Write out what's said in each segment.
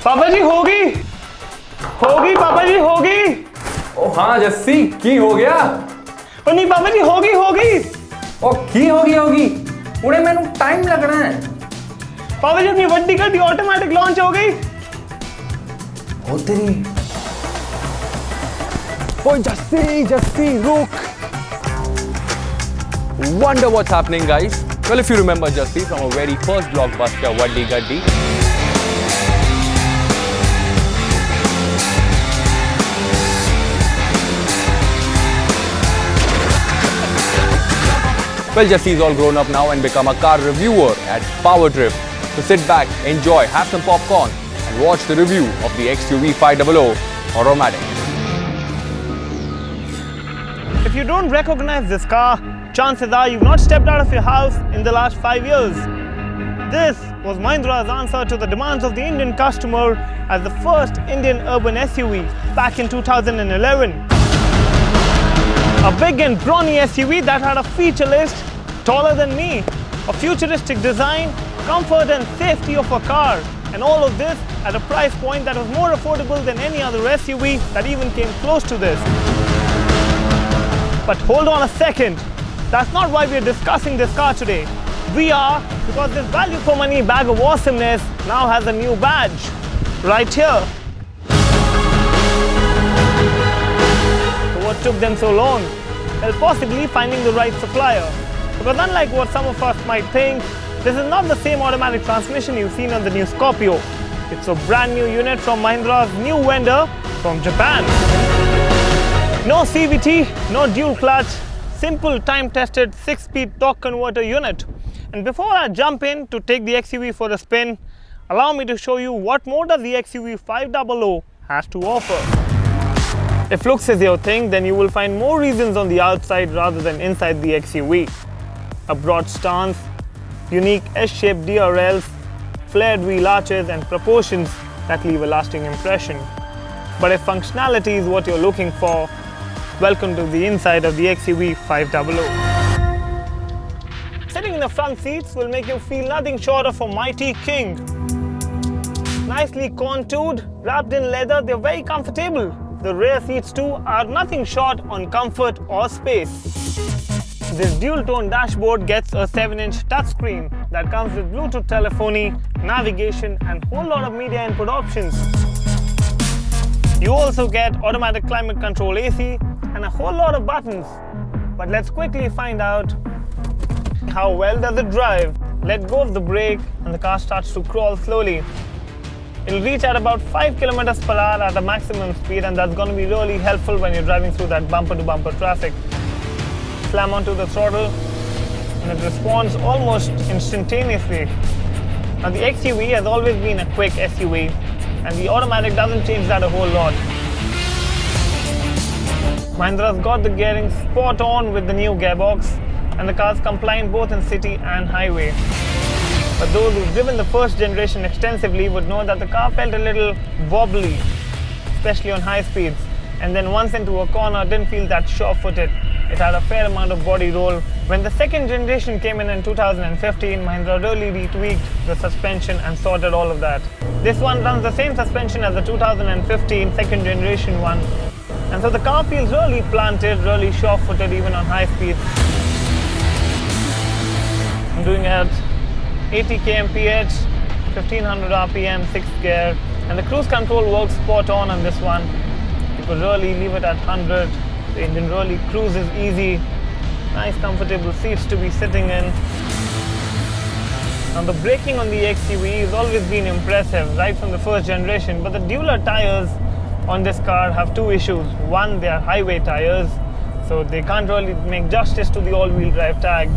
पापा जी होगी पापा जी होगी। ओ हाँ जस्सी की हो गया? ओ नहीं पापा जी होगी ओ की होगी उड़े मैंने टाइम लगना है। पापा जी अपनी वड्डी गड्डी ऑटोमेटिक लॉन्च हो गई। ओ तेरी ओ जस्सी रुक। Wonder what's happening guys? Well, if you remember Jassi from our very first blockbuster Vaddi Gaddi. Well, Jassi is all grown up now and become a car reviewer at PowerDrift. So sit back, enjoy, have some popcorn and watch the review of the XUV 500 automatic. If you don't recognize this car, chances are you've not stepped out of your house in the last 5 years. This was Mahindra's answer to the demands of the Indian customer as the first Indian urban SUV back in 2011. A big and brawny SUV that had a feature list taller than me, a futuristic design, comfort and safety of a car, and all of this at a price point that was more affordable than any other SUV that even came close to this. But hold on a second. That's not why we are discussing this car today. We are because this value for money bag of awesomeness now has a new badge right here. So what took them so long? Well, possibly finding the right supplier. Because unlike what some of us might think, this is not the same automatic transmission you've seen on the new Scorpio. It's a brand new unit from Mahindra's new vendor from Japan. No CVT, no dual clutch, simple time-tested 6-speed torque converter unit. And before I jump in to take the XUV for a spin, allow me to show you what more does the XUV 500 has to offer. If looks is your thing, then you will find more reasons on the outside rather than inside the XUV. A broad stance, unique S-shaped DRLs, flared wheel arches and proportions that leave a lasting impression. But if functionality is what you're looking for, welcome to the inside of the XUV 500. Sitting in the front seats will make you feel nothing short of a mighty king. Nicely contoured, wrapped in leather, they're very comfortable. The rear seats too are nothing short on comfort or space. This dual-tone dashboard gets a 7-inch touchscreen that comes with Bluetooth telephony, navigation and a whole lot of media input options. You also get automatic climate control AC and a whole lot of buttons. But let's quickly find out how well does it drive. Let go of the brake and the car starts to crawl slowly. It'll reach at about 5 km per hour at a maximum speed, and that's going to be really helpful when you're driving through that bumper-to-bumper traffic. Slam onto the throttle and it responds almost instantaneously. Now the XUV has always been a quick SUV and the automatic doesn't change that a whole lot. Mahindra's got the gearing spot on with the new gearbox and the car's compliant both in city and highway. But those who've driven the first generation extensively would know that the car felt a little wobbly, especially on high speeds. And then once into a corner, it didn't feel that sure-footed. It had a fair amount of body roll. When the second generation came in 2015, Mahindra really retweaked the suspension and sorted all of that. This one runs the same suspension as the 2015 second generation one. And so the car feels really planted, really sure-footed even on high speeds. I'm doing it at 80 kmph, 1500 rpm, 6th gear, and the cruise control works spot on this one. You could really leave it at 100. The engine really cruises easy. Nice comfortable seats to be sitting in. Now the braking on the XUV has always been impressive right from the first generation, but the dual tires on this car have two issues. One, they are highway tires, so they can't really make justice to the all-wheel drive tag.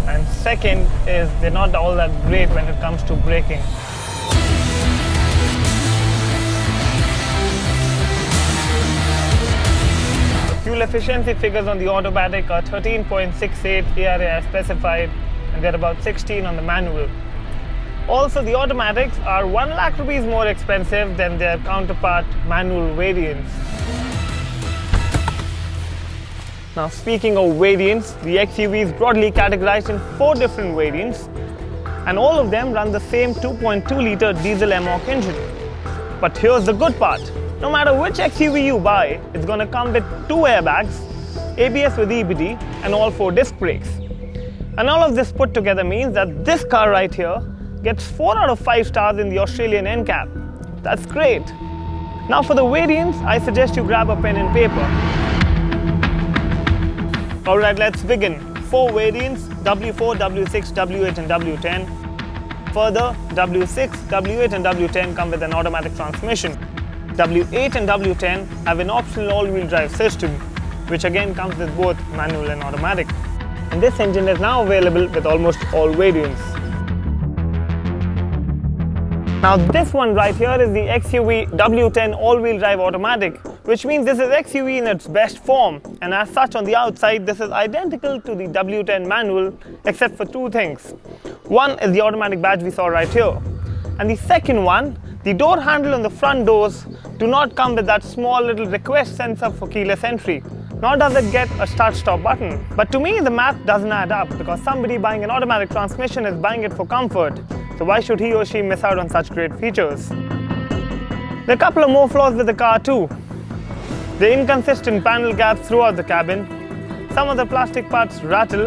And second is they're not all that great when it comes to braking. The fuel efficiency figures on the automatic are 13.68 ARA as specified, and they're about 16 on the manual. Also, the automatics are 1 lakh rupees more expensive than their counterpart manual variants. Now, speaking of variants, the XUV is broadly categorized in 4 different variants, and all of them run the same 2.2-litre diesel MOC engine. But here's the good part. No matter which XUV you buy, it's gonna come with 2 airbags, ABS with EBD, and all 4 disc brakes. And all of this put together means that this car right here gets 4 out of 5 stars in the Australian NCAP. That's great. Now for the variants, I suggest you grab a pen and paper. Alright, let's begin. 4 variants, W4, W6, W8 and W10. Further, W6, W8 and W10 come with an automatic transmission. W8 and W10 have an optional all-wheel drive system, which again comes with both manual and automatic. And this engine is now available with almost all variants. Now this one right here is the XUV W10 all-wheel drive automatic, which means this is XUV in its best form, and as such on the outside this is identical to the W10 manual except for 2 things. One is the automatic badge we saw right here, and the second one, the door handle on the front doors do not come with that small little request sensor for keyless entry, nor does it get a start-stop button. But to me the math doesn't add up, because somebody buying an automatic transmission is buying it for comfort. So why should he or she miss out on such great features? There are a couple of more flaws with the car too. The inconsistent panel gaps throughout the cabin, some of the plastic parts rattle,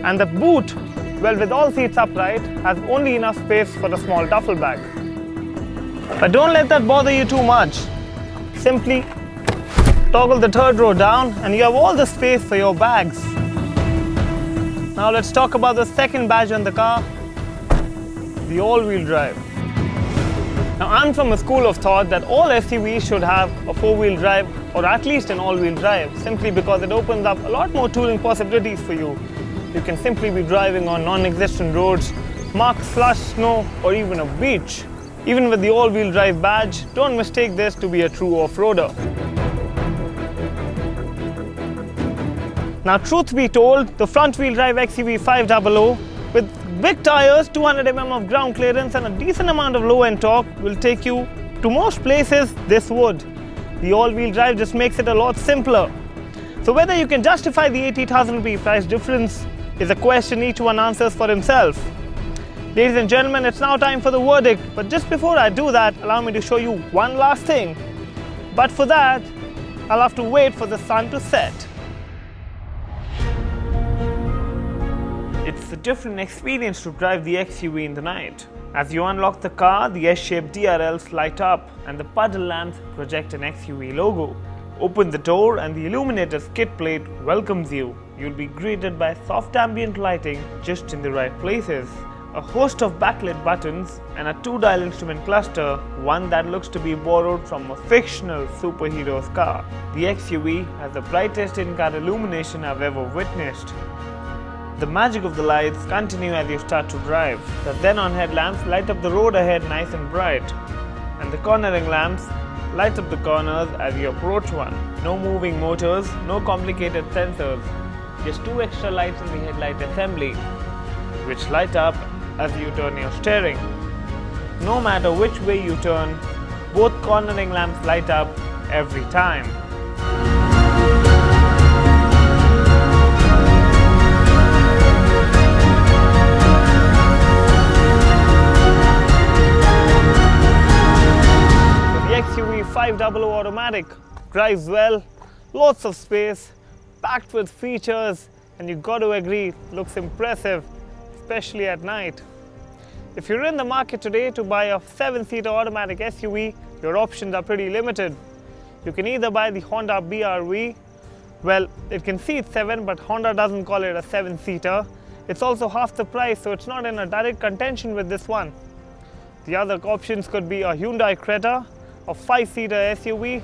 and the boot, well, with all seats upright, has only enough space for a small duffel bag. But don't let that bother you too much. Simply toggle the third row down and you have all the space for your bags. Now let's talk about the second badge on the car, the all-wheel drive. Now I'm from a school of thought that all SUVs should have a 4-wheel drive or at least an all-wheel drive, simply because it opens up a lot more tooling possibilities for you. You can simply be driving on non-existent roads, marked slush, snow or even a beach. Even with the all-wheel drive badge, don't mistake this to be a true off-roader. Now truth be told, the front-wheel drive XUV 500 with big tires, 200 mm of ground clearance and a decent amount of low-end torque will take you to most places this would. The all-wheel drive just makes it a lot simpler. So whether you can justify the 80,000 rupee price difference is a question each one answers for himself. Ladies and gentlemen, it's now time for the verdict, but just before I do that, allow me to show you one last thing. But for that, I'll have to wait for the sun to set. It's a different experience to drive the XUV in the night. As you unlock the car, the S-shaped DRLs light up and the puddle lamps project an XUV logo. Open the door and the illuminated skid plate welcomes you. You'll be greeted by soft ambient lighting just in the right places, a host of backlit buttons and a 2-dial instrument cluster, one that looks to be borrowed from a fictional superhero's car. The XUV has the brightest in-car illumination I've ever witnessed. The magic of the lights continue as you start to drive. The xenon headlamps light up the road ahead nice and bright, and the cornering lamps light up the corners as you approach one. No moving motors, no complicated sensors, just 2 extra lights in the headlight assembly, which light up as you turn your steering. No matter which way you turn, both cornering lamps light up every time. XUV 500 automatic drives well, lots of space, packed with features, and you got to agree, looks impressive, especially at night. If you're in the market today to buy a 7-seater automatic SUV, your options are pretty limited. You can either buy the Honda BR-V. Well, it can seat 7, but Honda doesn't call it a 7-seater. It's also half the price, so it's not in a direct contention with this one. The other options could be a Hyundai Creta, a 5-seater SUV,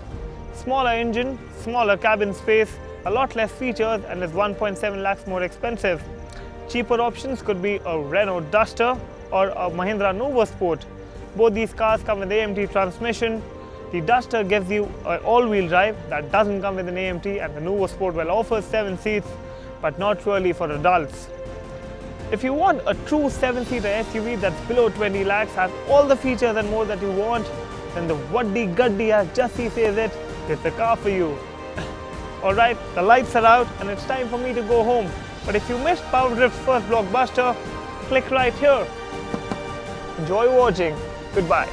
smaller engine, smaller cabin space, a lot less features, and is 1.7 lakhs more expensive. Cheaper options could be a Renault Duster or a Mahindra Sport. Both these cars come with AMT transmission. The Duster gives you an all-wheel drive that doesn't come with an AMT, and the Sport well offers 7 seats, but not really for adults. If you want a true 7-seater SUV that's below 20 lakhs, has all the features and more that you want, then the Vaddi Gaddi, as Jussie says it, is the car for you. Alright, the lights are out and it's time for me to go home. But if you missed PowerDrift's first blockbuster, click right here. Enjoy watching. Goodbye.